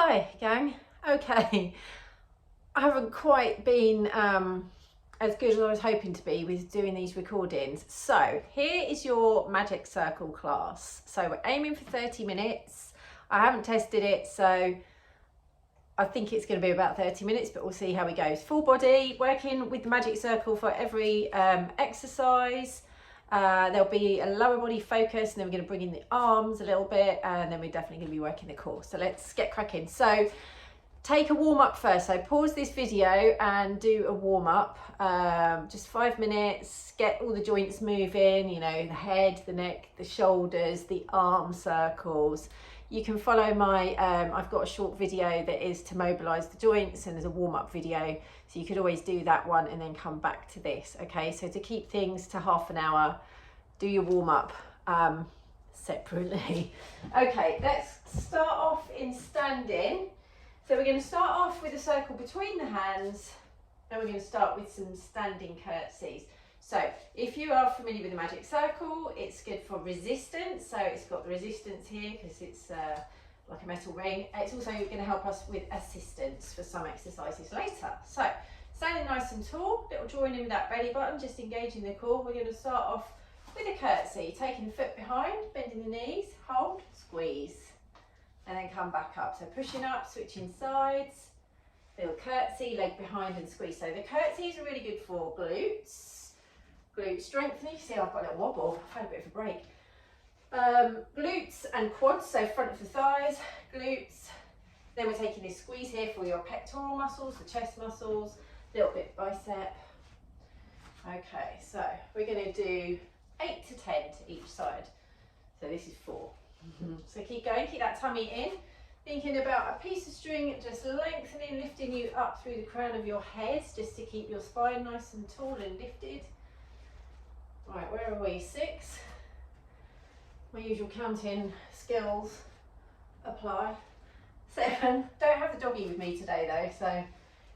Hi gang. Okay, I haven't quite been as good as I was hoping to be with doing these recordings. So here is your magic circle class. So we're aiming for 30 minutes. I haven't tested it, so I think it's going to be about 30 minutes, but we'll see how it goes. Full body, working with the magic circle for every exercise. There'll be a lower body focus, and then we're going to bring in the arms a little bit, and then we're definitely going to be working the core. So let's get cracking. So take a warm up first. So pause this video and do a warm up, just 5 minutes, get all the joints moving, you know, the head, the neck, the shoulders, the arm circles. You can follow my, I've got a short video that is to mobilize the joints, and there's a warm up video. So you could always do that one and then come back to this. Okay, so to keep things to half an hour, do your warm up separately. Okay, let's start off in standing. So we're going to start off with a circle between the hands, and we're going to start with some standing curtsies. So if you are familiar with the magic circle, it's good for resistance. So it's got the resistance here because it's like a metal ring. It's also going to help us with assistance for some exercises later. So standing nice and tall, little drawing in with that belly button, just engaging the core. We're going to start off with a curtsy, taking the foot behind, bending the knees, hold, squeeze. And then come back up. So pushing up, switching sides, little curtsy, leg behind and squeeze. So the curtsies are really good for glutes, glute strengthening. You see I've got a little wobble, I've had a bit of a break. Glutes and quads, so front of the thighs, glutes. Then we're taking this squeeze here for your pectoral muscles, the chest muscles, a little bit bicep. Okay, so we're going to do 8 to 10 to each side. So this is 4. So keep going, keep that tummy in, thinking about a piece of string, just lengthening, lifting you up through the crown of your head, just to keep your spine nice and tall and lifted. Right, where are we? 6. My usual counting skills apply. 7. Don't have the doggy with me today though, so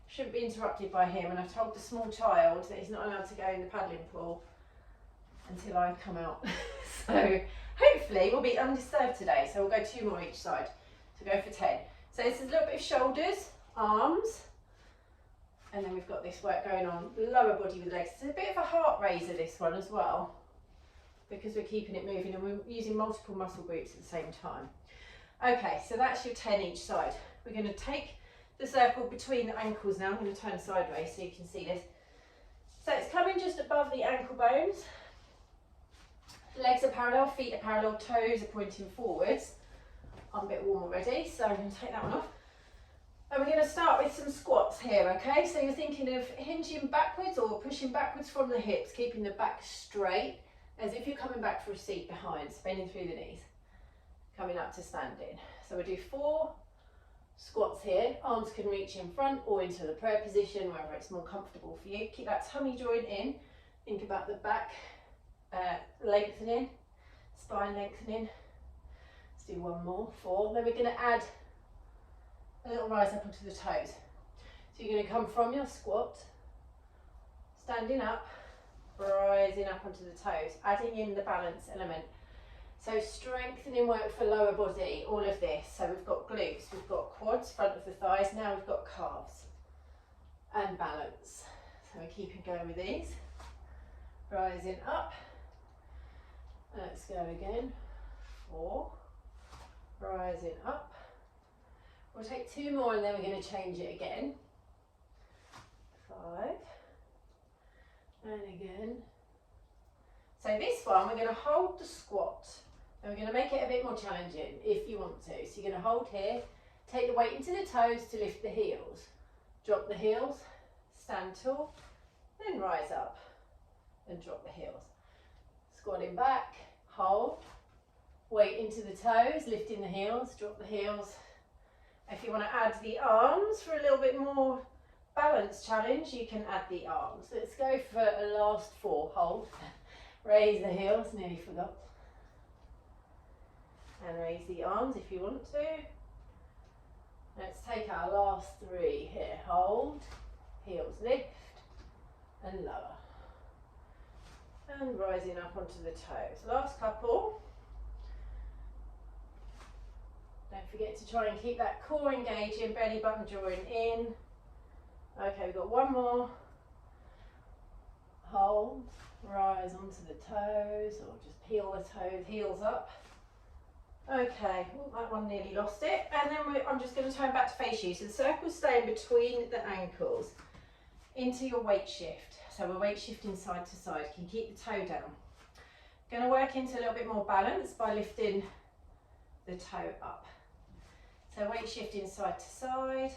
shouldn't be interrupted by him, and I've told the small child that he's not allowed to go in the paddling pool until I come out. So hopefully we'll be undisturbed today. So we'll go 2 more each side. So go for 10. So this is a little bit of shoulders, arms, and then we've got this work going on, lower body with legs. It's a bit of a heart raiser, this one as well, because we're keeping it moving and we're using multiple muscle groups at the same time. Okay, so that's your 10 each side. We're going to take the circle between the ankles now. I'm going to turn sideways so you can see this. So it's coming just above the ankle bones. Legs are parallel, feet are parallel, toes are pointing forwards. I'm a bit warm already, so I'm going to take that one off. And we're going to start with some squats here, okay? So you're thinking of hinging backwards or pushing backwards from the hips, keeping the back straight, as if you're coming back for a seat behind, bending through the knees, coming up to standing. So we'll do 4 squats here. Arms can reach in front or into the prayer position, wherever it's more comfortable for you. Keep that tummy joint in. Think about the back lengthening, spine lengthening. Let's do 1 more, 4. Then we're going to add a little rise up onto the toes. So you're going to come from your squat, standing up, rising up onto the toes, adding in the balance element. So strengthening work for lower body, all of this. So we've got glutes, we've got quads, front of the thighs, now we've got calves and balance. So we're keeping going with these. Rising up. Let's go again. 4. Rising up. We'll take 2 more and then we're going to change it again. 5. And again. So this one we're going to hold the squat, and we're going to make it a bit more challenging if you want to. So you're going to hold here, take the weight into the toes to lift the heels. Drop the heels, stand tall, then rise up and drop the heels. Squatting back, hold, weight into the toes, lifting the heels, drop the heels. If you want to add the arms for a little bit more balance challenge, you can add the arms. Let's go for a last 4. Hold, raise the heels, nearly forgot. And raise the arms if you want to. Let's take our last 3 here. Hold, heels lift and lower. And rising up onto the toes. Last couple. Don't forget to try and keep that core engaging, belly button drawing in. Okay, we've got one more. Hold, rise onto the toes, or just peel the toes, heels up. Okay, well, that one nearly lost it. And then I'm just going to turn back to face you. So the circle's staying between the ankles into your weight shift. So we're weight shifting side to side. You can keep the toe down. Going to work into a little bit more balance by lifting the toe up. So weight shifting side to side.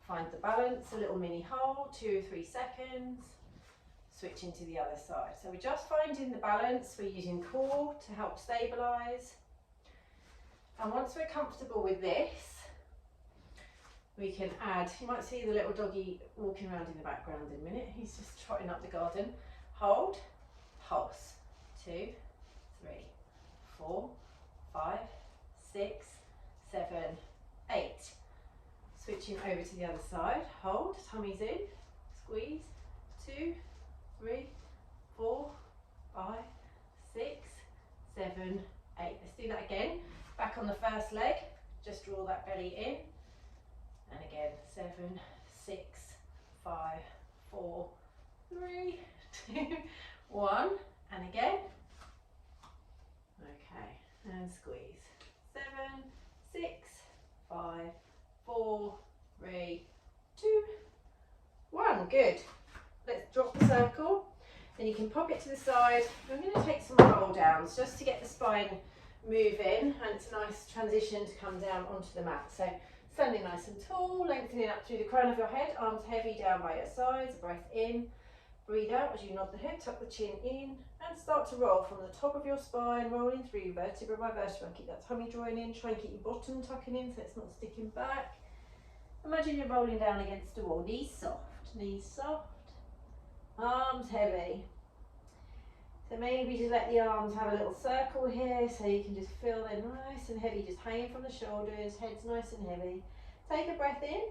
Find the balance, a little mini hold, 2 or 3 seconds. Switching to the other side. So we're just finding the balance. We're using core to help stabilise. And once we're comfortable with this, we can add, you might see the little doggy walking around in the background in a minute. He's just trotting up the garden. Hold, pulse. 2, 3, 4, 5, 6, 7, 8. Switching over to the other side. Hold, tummy's in, squeeze. 2, 3, 4, 5, 6, 7, 8. Let's do that again. Back on the first leg, just draw that belly in. And again, 7, 6, 5, 4, 3, 2, 1. And again. Okay, and squeeze. 7, 6, 5, 4, 3, 2, 1. Good. Let's drop the circle. Then you can pop it to the side. I'm going to take some roll downs just to get the spine moving, and it's a nice transition to come down onto the mat. So standing nice and tall, lengthening up through the crown of your head, arms heavy down by your sides, breath in, breathe out as you nod the head, tuck the chin in, and start to roll from the top of your spine, rolling through vertebra by vertebra. Keep that tummy drawing in, try and keep your bottom tucking in so it's not sticking back. Imagine you're rolling down against a wall, knees soft, arms heavy. So maybe just let the arms have a little circle here so you can just feel they're nice and heavy, just hanging from the shoulders, head's nice and heavy. Take a breath in,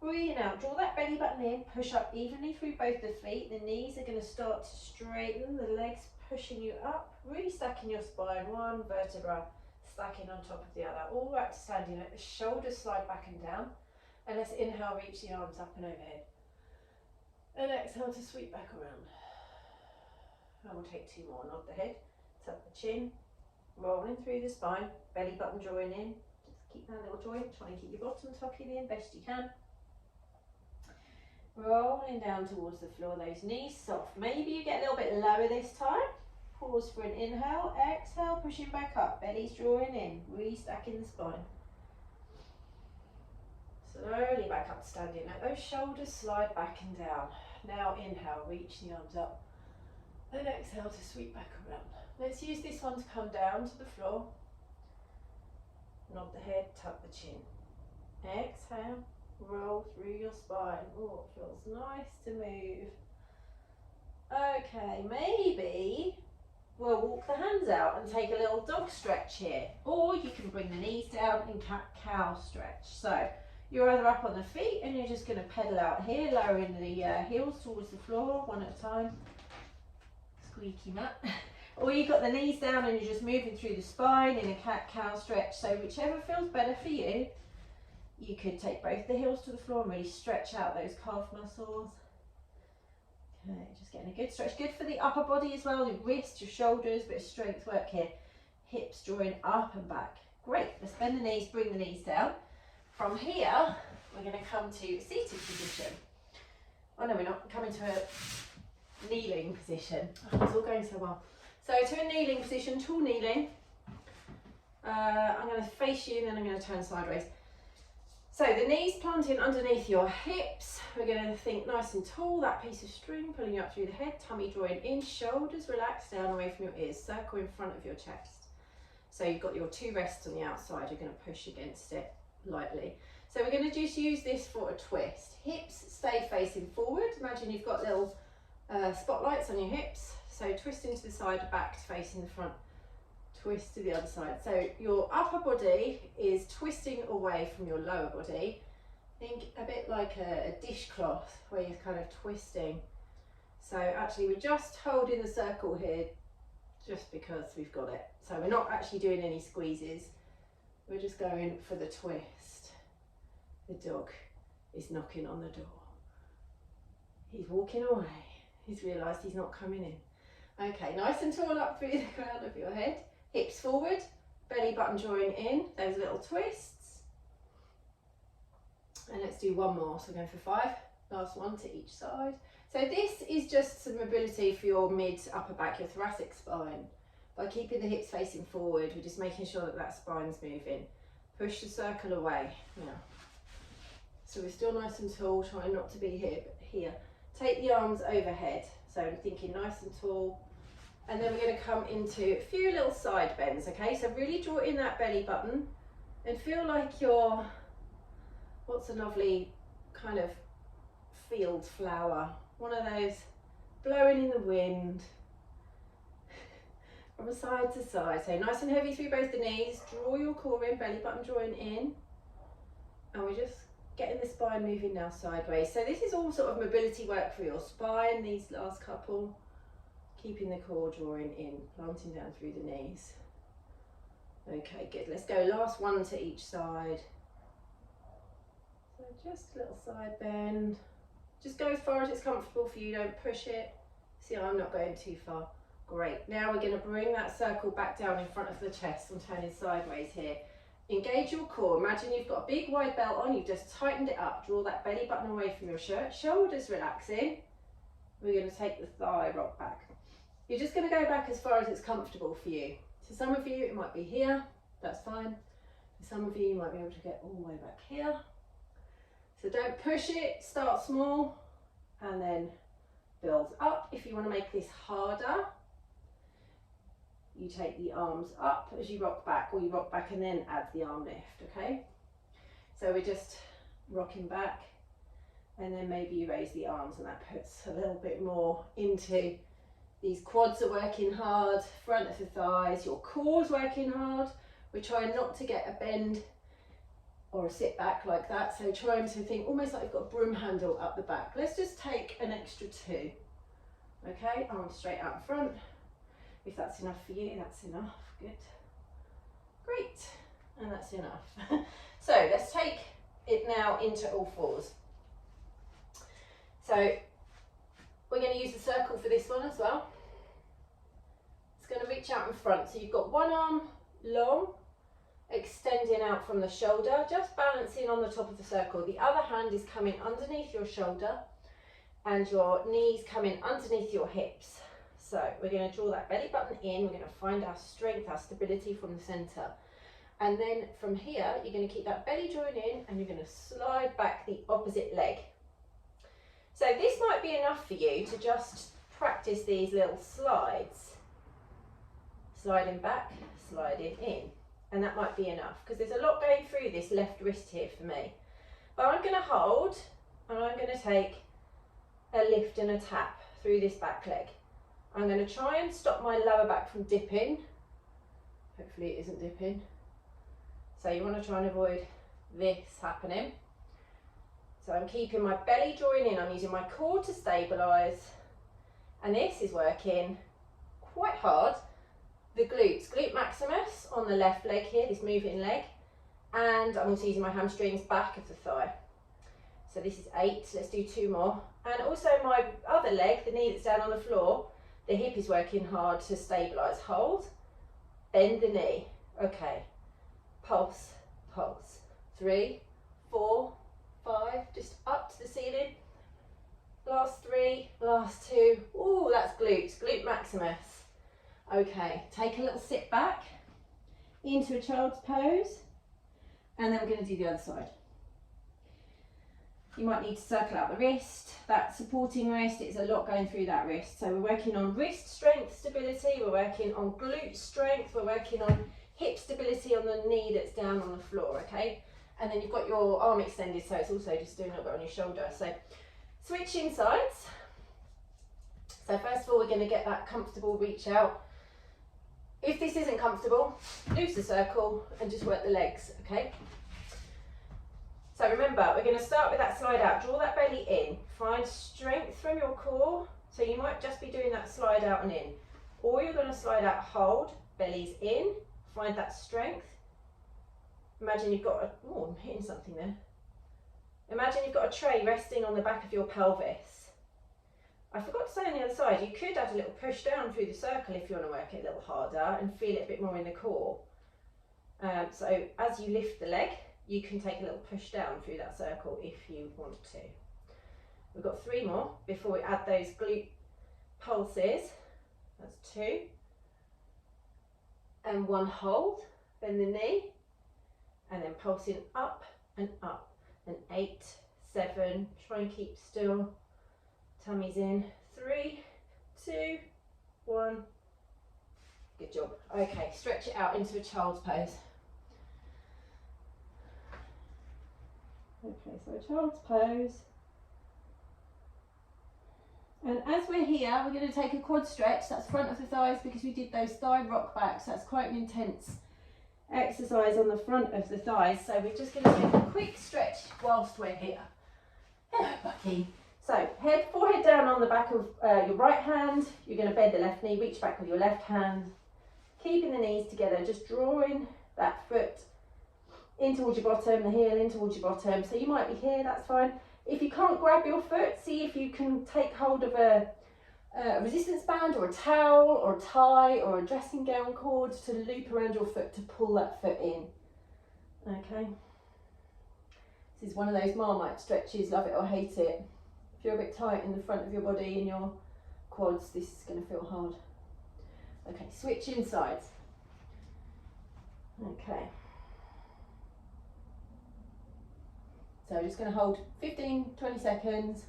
breathe out, draw that belly button in, push up evenly through both the feet. The knees are going to start to straighten, the legs pushing you up, really stacking your spine, one vertebra stacking on top of the other, all back to standing. Let the shoulders slide back and down, and let's inhale, reach the arms up and overhead. And exhale to sweep back around. And we'll take 2 more. Nod the head, tuck the chin, rolling through the spine, belly button drawing in. Just keep that little joint, try and keep your bottom tucking in best you can. Rolling down towards the floor, those knees soft. Maybe you get a little bit lower this time. Pause for an inhale, exhale, pushing back up, belly's drawing in, re-stacking the spine. Slowly back up standing, let those shoulders slide back and down. Now inhale, reach the arms up. Then exhale to sweep back around. Let's use this one to come down to the floor. Nod the head, tuck the chin. Exhale, roll through your spine. Oh, it feels nice to move. Okay, maybe we'll walk the hands out and take a little dog stretch here. Or you can bring the knees down and cat-cow stretch. So you're either up on the feet and you're just going to pedal out here, lowering the heels towards the floor one at a time. Squeaky mat. Or you've got the knees down and you're just moving through the spine in a cat-cow stretch. So whichever feels better for you. You could take both the heels to the floor and really stretch out those calf muscles. Okay, just getting a good stretch. Good for the upper body as well, your wrists, your shoulders, bit of strength work here. Hips drawing up and back. Great, let's bend the knees, bring the knees down. From here, we're going to come to a seated position. Oh no, we're not coming to a kneeling position. Oh, it's all going so well. So to a kneeling position, tall kneeling. I'm going to face you and then I'm going to turn sideways. So the knees planting underneath your hips. We're going to think nice and tall, that piece of string pulling you up through the head, tummy drawing in, shoulders relaxed down away from your ears, circle in front of your chest. So you've got your 2 rests on the outside, you're going to push against it lightly. So we're going to just use this for a twist. Hips stay facing forward. Imagine you've got little spotlights on your hips. So twisting to the side, back to facing the front. Twist to the other side. So your upper body is twisting away from your lower body. Think a bit like a dishcloth where you're kind of twisting. So actually we're just holding the circle here just because we've got it. So we're not actually doing any squeezes. We're just going for the twist. The dog is knocking on the door. He's walking away. He's realised he's not coming in. Okay, nice and tall up through the crown of your head. Hips forward, belly button drawing in, those little twists. And let's do one more. So we're going for 5. Last one to each side. So this is just some mobility for your mid upper back, your thoracic spine. By keeping the hips facing forward, we're just making sure that that spine's moving. Push the circle away now. So we're still nice and tall, trying not to be here, but here. Take the arms overhead. So I'm thinking nice and tall. And then we're going to come into a few little side bends, okay? So really draw in that belly button and feel like you're, what's a lovely kind of field flower? One of those blowing in the wind from side to side. So nice and heavy through both the knees. Draw your core in, belly button drawing in. And we're just getting the spine moving now sideways. So this is all sort of mobility work for your spine, these last couple. Keeping the core drawing in, planting down through the knees. Okay, good. Let's go last one to each side. So just a little side bend. Just go as far as it's comfortable for you, don't push it. See, I'm not going too far. Great. Now we're going to bring that circle back down in front of the chest. I'm turning sideways here. Engage your core. Imagine you've got a big wide belt on, you've just tightened it up. Draw that belly button away from your shirt. Shoulders relaxing. We're going to take the thigh rock back. You're just going to go back as far as it's comfortable for you. So some of you, it might be here. That's fine. For some of you, you might be able to get all the way back here. So don't push it, start small and then build up. If you want to make this harder, you take the arms up as you rock back, or you rock back and then add the arm lift, okay? So we're just rocking back and then maybe you raise the arms and that puts a little bit more into these quads are working hard, front of the thighs, your core's working hard. We're trying not to get a bend or a sit back like that, so trying to think almost like you've got a broom handle up the back. Let's just take an extra 2. Okay, arms straight out in front. If that's enough for you, that's enough. Good. Great, and that's enough. So let's take it now into all fours. So we're going to use the circle for this one as well. It's going to reach out in front, so you've got one arm long, extending out from the shoulder, just balancing on the top of the circle. The other hand is coming underneath your shoulder and your knees coming underneath your hips. So we're going to draw that belly button in, we're going to find our strength, our stability from the centre. And then from here, you're going to keep that belly drawing in and you're going to slide back the opposite leg. So this might be enough for you to just practice these little slides. Sliding back, sliding in. And that might be enough because there's a lot going through this left wrist here for me. But I'm going to hold and I'm going to take a lift and a tap through this back leg. I'm going to try and stop my lower back from dipping. Hopefully it isn't dipping. So you want to try and avoid this happening. So I'm keeping my belly drawing in, I'm using my core to stabilise. And this is working quite hard. The glutes, glute maximus on the left leg here, this moving leg. And I'm also using my hamstrings, back of the thigh. So this is 8, let's do 2 more. And also my other leg, the knee that's down on the floor, the hip is working hard to stabilise. Hold, bend the knee. Okay, pulse, pulse. 3, 4, 5, just up to the ceiling. Last 3, last 2. Ooh, that's glutes, glute maximus. Okay, take a little sit back into a child's pose, and then we're going to do the other side. You might need to circle out the wrist, that supporting wrist, it's a lot going through that wrist. So we're working on wrist strength, stability, we're working on glute strength, we're working on hip stability on the knee that's down on the floor, okay? And then you've got your arm extended, so it's also just doing a little bit on your shoulder. So switching sides. So first of all, we're going to get that comfortable reach out. If this isn't comfortable, loose the circle and just work the legs, okay? So remember, we're going to start with that slide out. Draw that belly in. Find strength from your core. So you might just be doing that slide out and in. Or you're going to slide out, hold, belly's in. Find that strength. Imagine you've got a, oh, I'm hitting something there. Imagine you've got a tray resting on the back of your pelvis. I forgot to say on the other side, you could add a little push down through the circle if you want to work it a little harder and feel it a bit more in the core. So as you lift the leg, you can take a little push down through that circle if you want to. We've got 3 more before we add those glute pulses. That's 2. And 1 hold, bend the knee, and then pulsing up and up. And 8, 7, try and keep still, tummy's in, 3, 2, 1, good job. Okay, stretch it out into a child's pose. Okay, so a child's pose. And as we're here, we're going to take a quad stretch, that's front of the thighs because we did those thigh rock backs, that's quite an intense exercise on the front of the thighs. So we're just going to take a quick stretch whilst we're here. Hello, Bucky. So forehead down on the back of your right hand, you're going to bend the left knee, reach back with your left hand, keeping the knees together, just drawing that foot in towards your bottom, the heel in towards your bottom. So you might be here, that's fine. If you can't grab your foot, see if you can take hold of a resistance band or a towel or a tie or a dressing gown cord to loop around your foot to pull that foot in. Okay. This is one of those Marmite stretches, love it or hate it. If you're a bit tight in the front of your body and your quads, this is going to feel hard. Okay, switching sides. Okay. So we're just going to hold 15-20 seconds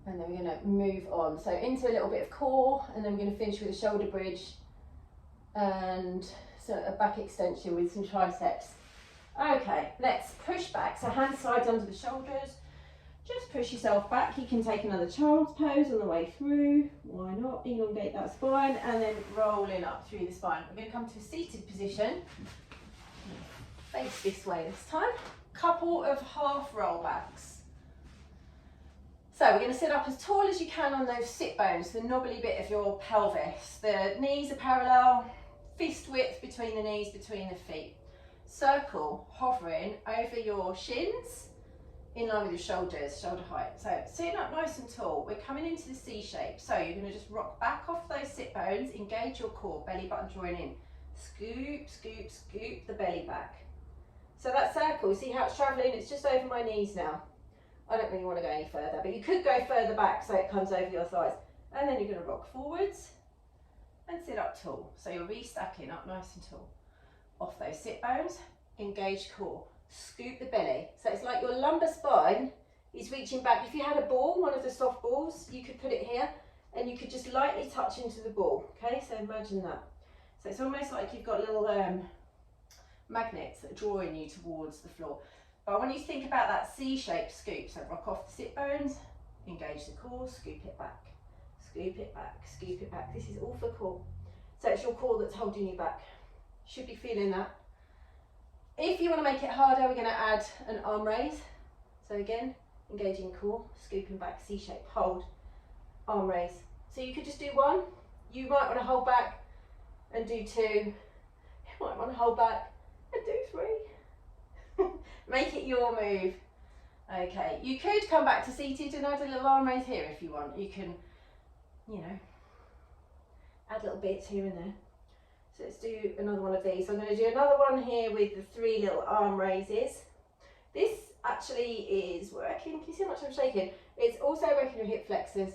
and then we're going to move on. So into a little bit of core and then we're going to finish with a shoulder bridge and so a back extension with some triceps. Okay, let's push back. So hands sides under the shoulders. Just push yourself back. You can take another child's pose on the way through. Why not? Elongate that spine and then rolling up through the spine. We're going to come to a seated position. Face this way this time. Couple of half roll backs. So we're going to sit up as tall as you can on those sit bones, the knobbly bit of your pelvis. The knees are parallel, fist width between the knees, between the feet. Circle hovering over your shins in line with your shoulders, shoulder height. So sitting up nice and tall, we're coming into the C shape. So you're going to just rock back off those sit bones, engage your core, belly button drawing in. Scoop, scoop, scoop the belly back. So that circle, see how it's travelling? It's just over my knees now. I don't really want to go any further, but you could go further back so it comes over your thighs. And then you're going to rock forwards and sit up tall. So you're restacking up nice and tall. Off those sit bones, engage core, scoop the belly. So it's like your lumbar spine is reaching back. If you had a ball, one of the soft balls, you could put it here and you could just lightly touch into the ball. Okay, so imagine that. So it's almost like you've got little magnets that are drawing you towards the floor. But I want you to think about that C-shaped scoop. So rock off the sit bones, engage the core, scoop it back, scoop it back, scoop it back. This is all for core. So it's your core that's holding you back. Should be feeling that. If you want to make it harder, we're going to add an arm raise. So again, engaging core, scooping back, C-shape, hold, arm raise. So you could just do 1. You might want to hold back and do 2. You might want to hold back and do 3. Make it your move. Okay, you could come back to seated and add a little arm raise here if you want. You can, you know, add little bits here and there. So let's do another one of these. I'm going to do another one here with the 3 little arm raises. This actually is working. Can you see how much I'm shaking? It's also working your hip flexors.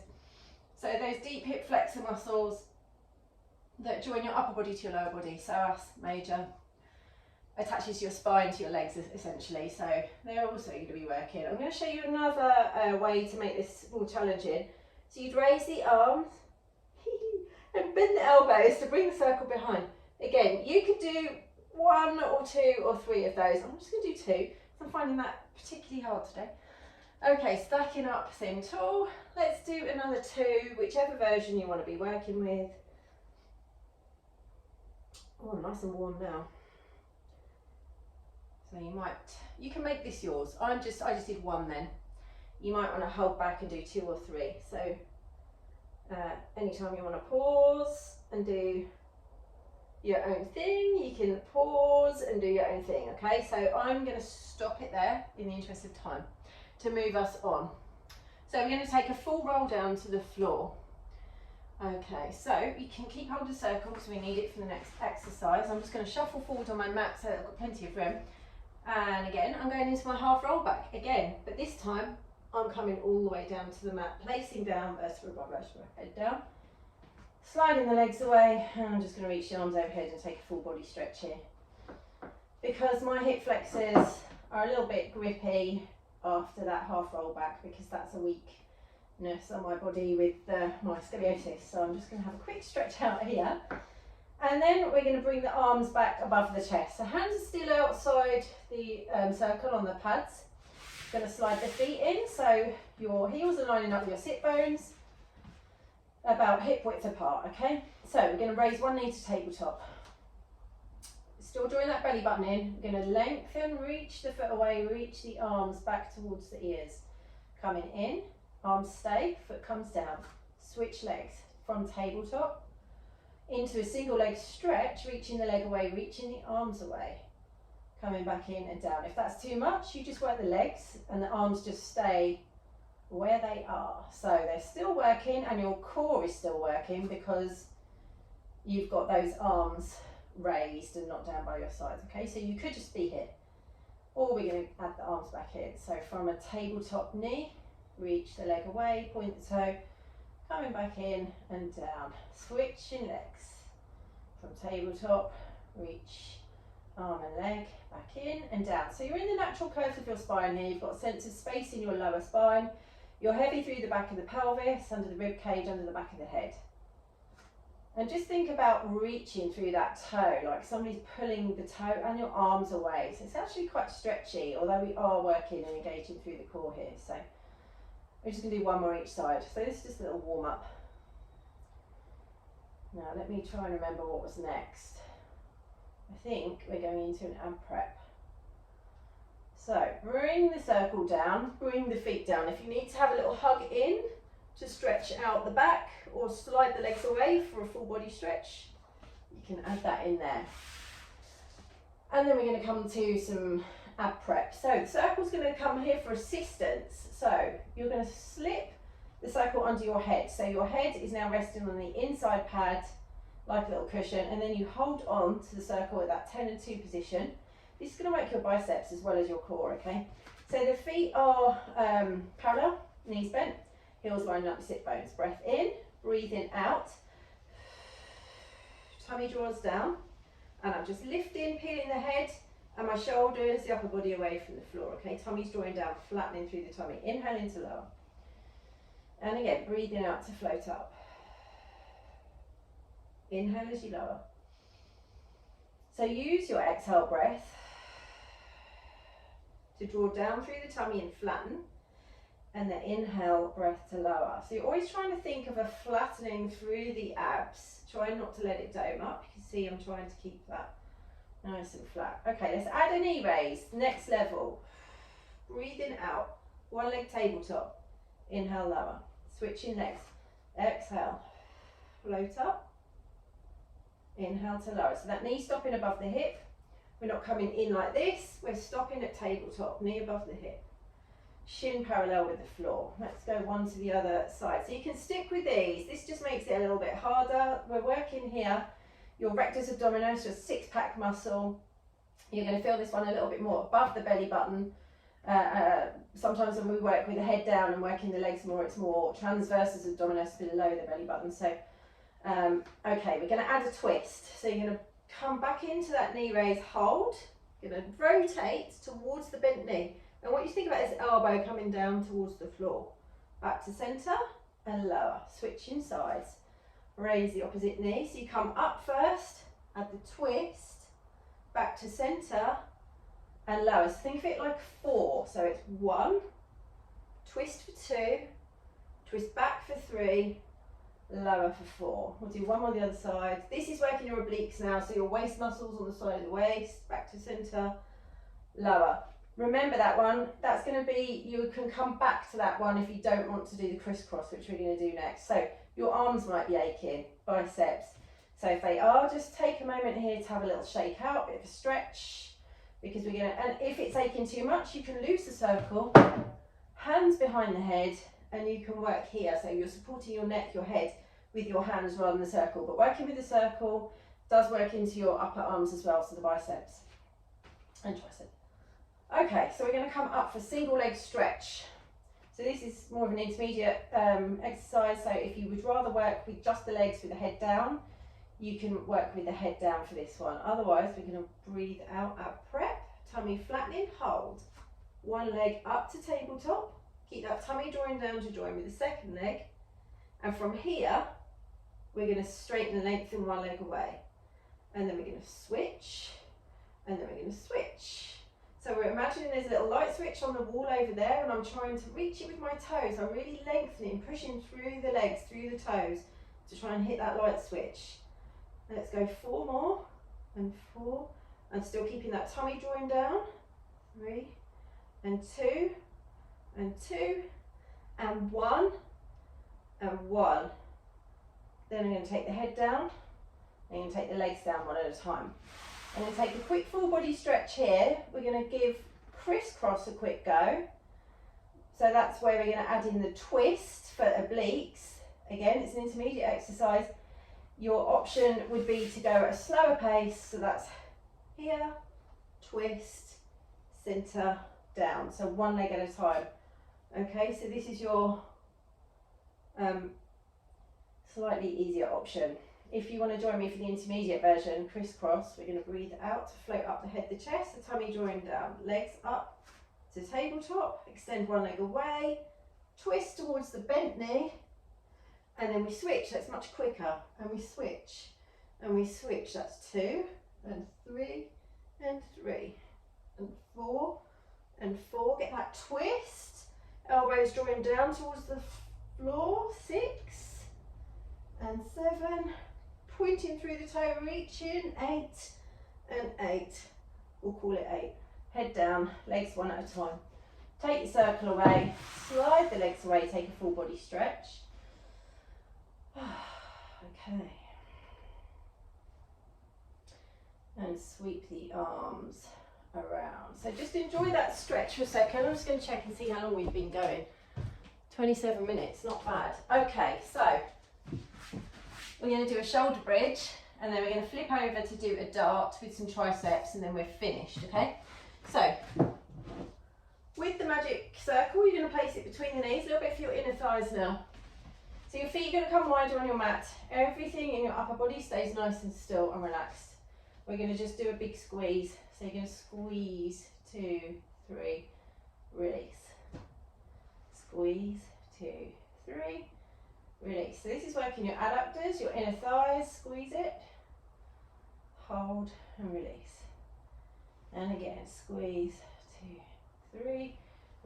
So those deep hip flexor muscles that join your upper body to your lower body. Psoas major attaches your spine to your legs essentially. So they're also going to be working. I'm going to show you another way to make this more challenging. So you'd raise the arms and bend the elbows to bring the circle behind. Again, you could do 1 or 2 or 3 of those. I'm just going to do 2 because I'm finding that particularly hard today. Okay, stacking up thin tall. Let's do another 2, whichever version you want to be working with. Oh, nice and warm now. So you can make this yours. I just did 1 then. You might want to hold back and do 2 or 3. So anytime you want to pause and do your own thing. You can pause and do your own thing, okay? So I'm going to stop it there in the interest of time to move us on. So we're going to take a full roll down to the floor. Okay, so you can keep hold of the circle because we need it for the next exercise. I'm just going to shuffle forward on my mat so I've got plenty of room. And again, I'm going into my half roll back again, but this time I'm coming all the way down to the mat, placing down vertebra by vertebra, head down, sliding the legs away, and I'm just going to reach the arms overhead and take a full body stretch here. Because my hip flexors are a little bit grippy after that half roll back, because that's a weakness on my body with my scoliosis. So I'm just going to have a quick stretch out here. And then we're going to bring the arms back above the chest. So hands are still outside the circle on the pads. Going to slide the feet in so your heels are lining up with your sit bones about hip width apart, okay? So we're going to raise one knee to tabletop. Still drawing that belly button in. We're going to lengthen, reach the foot away, reach the arms back towards the ears. Coming in, arms stay, foot comes down. Switch legs from tabletop into a single leg stretch, reaching the leg away, reaching the arms away. Coming back in and down. If that's too much, you just work the legs and the arms just stay where they are. So they're still working and your core is still working because you've got those arms raised and not down by your sides. Okay, so you could just be here. Or we're going to add the arms back in. So from a tabletop knee, reach the leg away, point the toe, coming back in and down. Switching legs. From tabletop, reach arm and leg, back in and down. So you're in the natural curves of your spine here. You've got a sense of space in your lower spine. You're heavy through the back of the pelvis, under the rib cage, under the back of the head. And just think about reaching through that toe, like somebody's pulling the toe and your arms away. So it's actually quite stretchy, although we are working and engaging through the core here. So we're just going to do one more each side. So this is just a little warm up. Now let me try and remember what was next. I think we're going into an ab prep. So bring the circle down, bring the feet down. If you need to have a little hug in to stretch out the back or slide the legs away for a full body stretch, you can add that in there. And then we're going to come to some ab prep. So the circle's going to come here for assistance. So you're going to slip the circle under your head. So your head is now resting on the inside pad like a little cushion, and then you hold on to the circle at that 10 and 2 position. This is going to work your biceps as well as your core, okay? So the feet are parallel, knees bent, heels lining up the sit bones. Breath in, breathing out. Tummy draws down, and I'm just lifting, peeling the head and my shoulders, the upper body away from the floor, okay? Tummy's drawing down, flattening through the tummy. Inhale into lower. And again, breathing out to float up. Inhale as you lower. So use your exhale breath to draw down through the tummy and flatten, and then inhale breath to lower. So you're always trying to think of a flattening through the abs. Try not to let it dome up. You can see I'm trying to keep that nice and flat. Okay, let's add a knee raise. Next level. Breathing out. One leg tabletop. Inhale, lower. Switching legs. Exhale. Float up. Inhale to lower. So that knee stopping above the hip. We're not coming in like this. We're stopping at tabletop. Knee above the hip. Shin parallel with the floor. Let's go one to the other side. So you can stick with these. This just makes it a little bit harder. We're working here your rectus abdominis, your six-pack muscle. You're going to feel this one a little bit more above the belly button. Sometimes when we work with the head down and working the legs more, it's more transversus abdominis below the belly button. So, okay, we're going to add a twist. So you're going to come back into that knee raise, hold. You're going to rotate towards the bent knee. And what you think about is elbow coming down towards the floor. Back to centre and lower. Switching sides. Raise the opposite knee. So you come up first, add the twist, back to centre and lower. So think of it like 4. So it's 1, twist for 2, twist back for 3, lower for 4. We'll do one more on the other side. This is working your obliques now. So your waist muscles on the side of the waist, back to centre, lower. Remember that one, that's going to be, you can come back to that one if you don't want to do the crisscross, which we're going to do next. So your arms might be aching, biceps. So if they are, just take a moment here to have a little shake out, bit of a stretch, because we're gonna, and if it's aching too much, you can loose the circle, hands behind the head, and you can work here. So you're supporting your neck, your head with your hands rather than the circle, but working with the circle does work into your upper arms as well, so the biceps and tricep. Okay, so we're gonna come up for single leg stretch. So this is more of an intermediate exercise, so if you would rather work with just the legs with the head down, you can work with the head down for this one. Otherwise, we're going to breathe out at prep, tummy flattening, hold. One leg up to tabletop, keep that tummy drawing down to join with the second leg. And from here, we're going to straighten and lengthen one leg away. And then we're going to switch, and then we're going to switch. So we're imagining there's a little light switch on the wall over there, and I'm trying to reach it with my toes. I'm really lengthening, pushing through the legs, through the toes, to try and hit that light switch. Let's go 4 more, and 4, and still keeping that tummy drawing down. 3, and 2, and 2, and 1, and 1. Then I'm going to take the head down, and I'm going to take the legs down one at a time. I'm going to take a quick full body stretch here. We're going to give crisscross a quick go. So that's where we're going to add in the twist for obliques. Again, it's an intermediate exercise. Your option would be to go at a slower pace. So that's here, twist, center, down. So one leg at a time. Okay, so this is your slightly easier option. If you want to join me for the intermediate version, crisscross, we're going to breathe out to float up the head, the chest, the tummy drawing down, legs up to tabletop, extend one leg away, twist towards the bent knee, and then we switch. That's much quicker, and we switch, and we switch. That's 2, and 3, and 3, and 4, and 4. Get that twist, elbows drawing down towards the floor, 6, and 7, pointing through the toe, reaching, 8, and 8. We'll call it 8. Head down, legs one at a time. Take your circle away, slide the legs away, take a full body stretch. Okay. And sweep the arms around. So just enjoy that stretch for a second. I'm just going to check and see how long we've been going. 27 minutes, not bad. Okay, so we're going to do a shoulder bridge, and then we're going to flip over to do a dart with some triceps, and then we're finished, okay? So, with the magic circle, you're going to place it between the knees, a little bit for your inner thighs now. So your feet are going to come wider on your mat. Everything in your upper body stays nice and still and relaxed. We're going to just do a big squeeze. So you're going to squeeze, 2, 3, release. Squeeze, 2, 3, release. So this is working your adductors, your inner thighs, squeeze it, hold and release. And again, squeeze, 2, 3,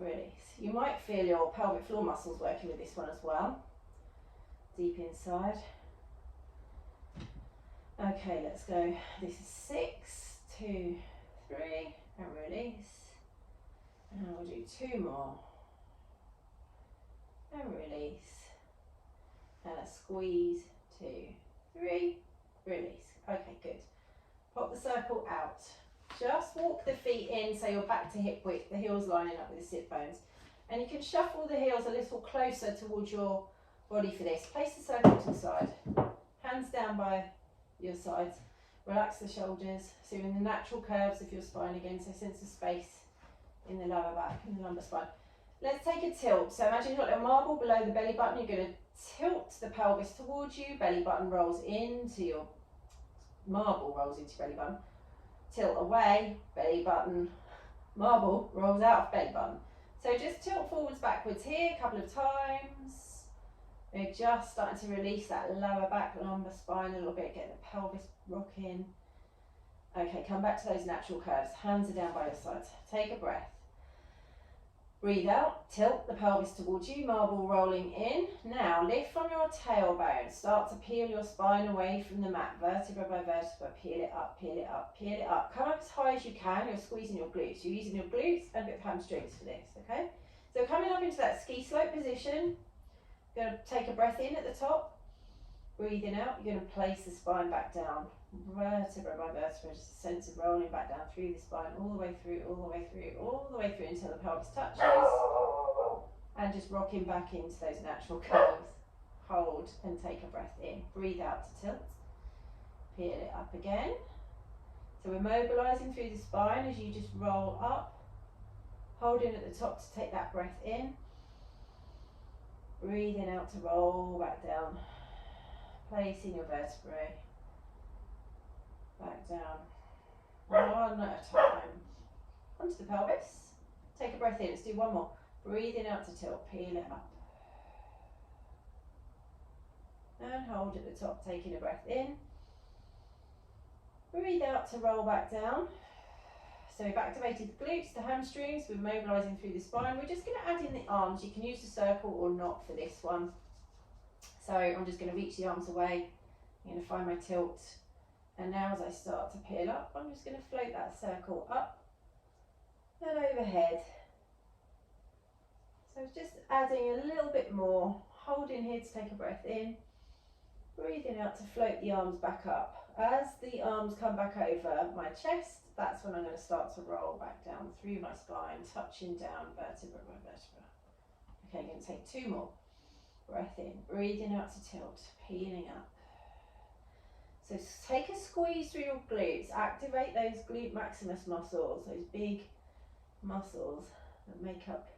release. You might feel your pelvic floor muscles working with this one as well. Deep inside. Okay, let's go. This is 6, 2, 3, and release. And we'll do 2 more. And release. And a squeeze, 2, 3, release. Okay, good. Pop the circle out. Just walk the feet in so you're back to hip width, the heels lining up with the sit bones. And you can shuffle the heels a little closer towards your body for this. Place the circle to the side. Hands down by your sides. Relax the shoulders. So you're in the natural curves of your spine again, so sense of space in the lower back and the lumbar spine. Let's take a tilt. So imagine you've got a marble below the belly button. You're going to tilt the pelvis towards you. Belly button rolls into your marble, rolls into your belly button. Tilt away, belly button, marble rolls out of belly button. So just tilt forwards, backwards here a couple of times. We're just starting to release that lower back, lumbar spine a little bit, get the pelvis rocking. Okay, come back to those natural curves. Hands are down by your sides. Take a breath. Breathe out, tilt the pelvis towards you, marble rolling in. Now lift from your tailbone. Start to peel your spine away from the mat, vertebra by vertebra. Peel it up, peel it up, peel it up. Come up as high as you can. You're squeezing your glutes. You're using your glutes and a bit of hamstrings for this, okay? So coming up into that ski slope position. Going to take a breath in at the top. Breathing out, you're going to place the spine back down, vertebra by vertebra, just a sense of rolling back down through the spine, all the way through, all the way through, all the way through until the pelvis touches, and just rocking back into those natural curves. Hold and take a breath in. Breathe out to tilt. Peel it up again. So we're mobilising through the spine as you just roll up, holding at the top to take that breath in. Breathing out to roll back down. Placing your vertebrae back down, one at a time, onto the pelvis. Take a breath in, let's do one more. Breathing out to tilt, peel it up. And hold at the top, taking a breath in. Breathe out to roll back down. So we've activated the glutes, the hamstrings, we're mobilising through the spine. We're just going to add in the arms. You can use the circle or not for this one. So I'm just going to reach the arms away, I'm going to find my tilt, and now as I start to peel up, I'm just going to float that circle up and overhead. So just adding a little bit more, holding here to take a breath in, breathing out to float the arms back up. As the arms come back over my chest, that's when I'm going to start to roll back down through my spine, touching down vertebra by vertebra. Okay, I'm going to take two more. Breath in, breathing out to tilt, peeling up. So take a squeeze through your glutes, activate those glute maximus muscles, those big muscles that make up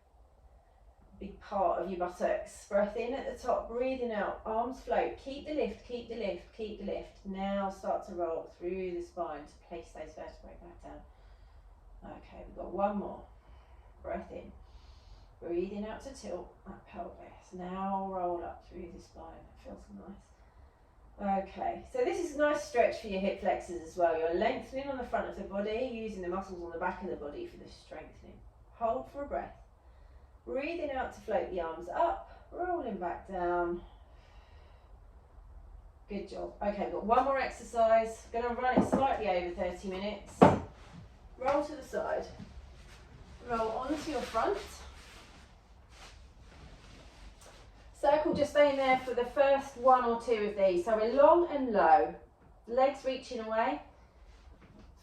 a big part of your buttocks. Breath in at the top, breathing out, arms float, keep the lift, keep the lift, keep the lift. Now start to roll through the spine to place those vertebrae back down. Okay, we've got one more. Breath in. Breathing out to tilt that pelvis. Now roll up through the spine. That feels nice. Okay, so this is a nice stretch for your hip flexors as well. You're lengthening on the front of the body, using the muscles on the back of the body for the strengthening. Hold for a breath. Breathing out to float the arms up, rolling back down. Good job. Okay, we've got one more exercise. Going to run it slightly over 30 minutes. Roll to the side. Roll onto your front. Circle, just staying there for the first one or two of these. So we're long and low, legs reaching away,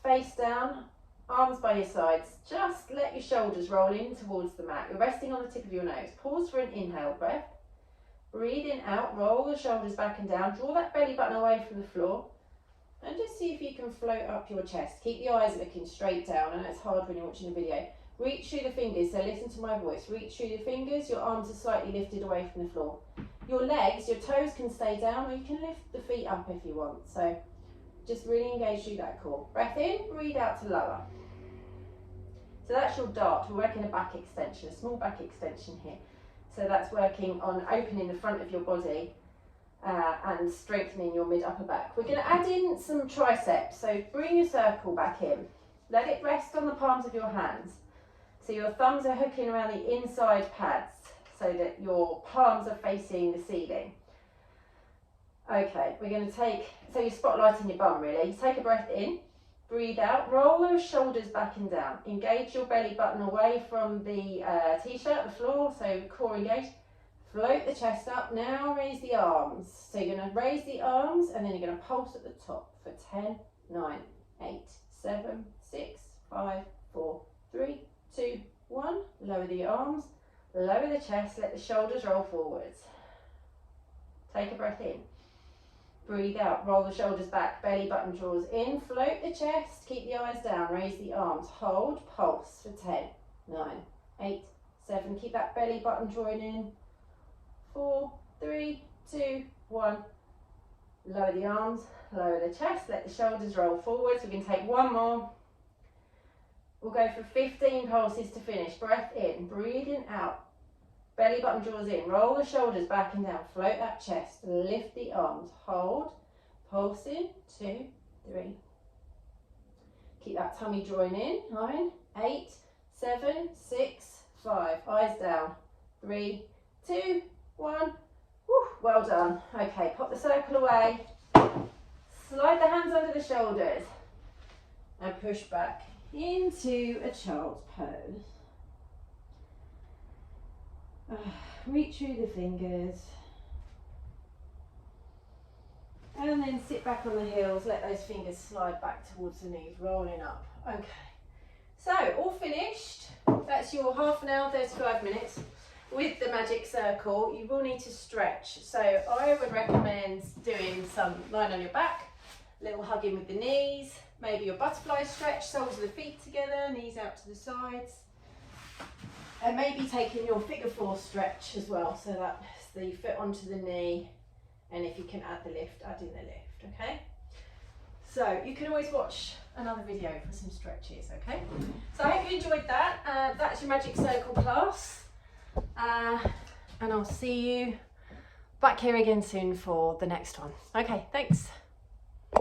face down, arms by your sides. Just let your shoulders roll in towards the mat. You're resting on the tip of your nose. Pause for an inhale breath. Breathing out, roll the shoulders back and down. Draw that belly button away from the floor. And just see if you can float up your chest. Keep the eyes looking straight down. I know it's hard when you're watching a video. Reach through the fingers, so listen to my voice. Reach through the fingers, your arms are slightly lifted away from the floor. Your legs, your toes can stay down, or you can lift the feet up if you want. So just really engage through that core. Breath in, breathe out to lower. So that's your dart. We're working a back extension, a small back extension here. So that's working on opening the front of your body and strengthening your mid-upper back. We're going to add in some triceps. So bring your circle back in. Let it rest on the palms of your hands. So your thumbs are hooking around the inside pads so that your palms are facing the ceiling. Okay, we're going to take, so you're spotlighting your bum really. Take a breath in, breathe out, roll those shoulders back and down. Engage your belly button away from the t-shirt, the floor, so core engaged. Float the chest up, now raise the arms. So you're going to raise the arms and then you're going to pulse at the top for 10, 9, 8, 7, 6, 5, 4, 3, 2, 1. Lower the arms, lower the chest, let the shoulders roll forwards. Take a breath in. Breathe out, roll the shoulders back, belly button draws in, float the chest, keep the eyes down, raise the arms, hold, pulse for 10, 9, 8, 7. Keep that belly button drawing in. 4, 3, 2, 1. Lower the arms, lower the chest, let the shoulders roll forwards. We can take one more. We'll go for 15 pulses to finish. Breath in, breathing out. Belly button draws in, roll the shoulders back and down, float that chest, lift the arms, hold, pulse in, 2, 3. Keep that tummy drawing in, 9, 8, 7, 6, 5. Eyes down, 3, 2, 1. Woo, well done. Okay, pop the circle away, slide the hands under the shoulders and push back into a child's pose. Reach through the fingers. And then sit back on the heels, let those fingers slide back towards the knees, rolling up. Okay, so all finished. That's your half an hour, 35 minutes with the magic circle. You will need to stretch. So I would recommend doing some lying on your back, little hugging with the knees, maybe your butterfly stretch, soles of the feet together, knees out to the sides. And maybe taking your figure four stretch as well, so that's the foot onto the knee, and if you can add the lift, add in the lift, okay? So you can always watch another video for some stretches, okay? So I hope you enjoyed that. That's your magic circle class. And I'll see you back here again soon for the next one. Okay, thanks.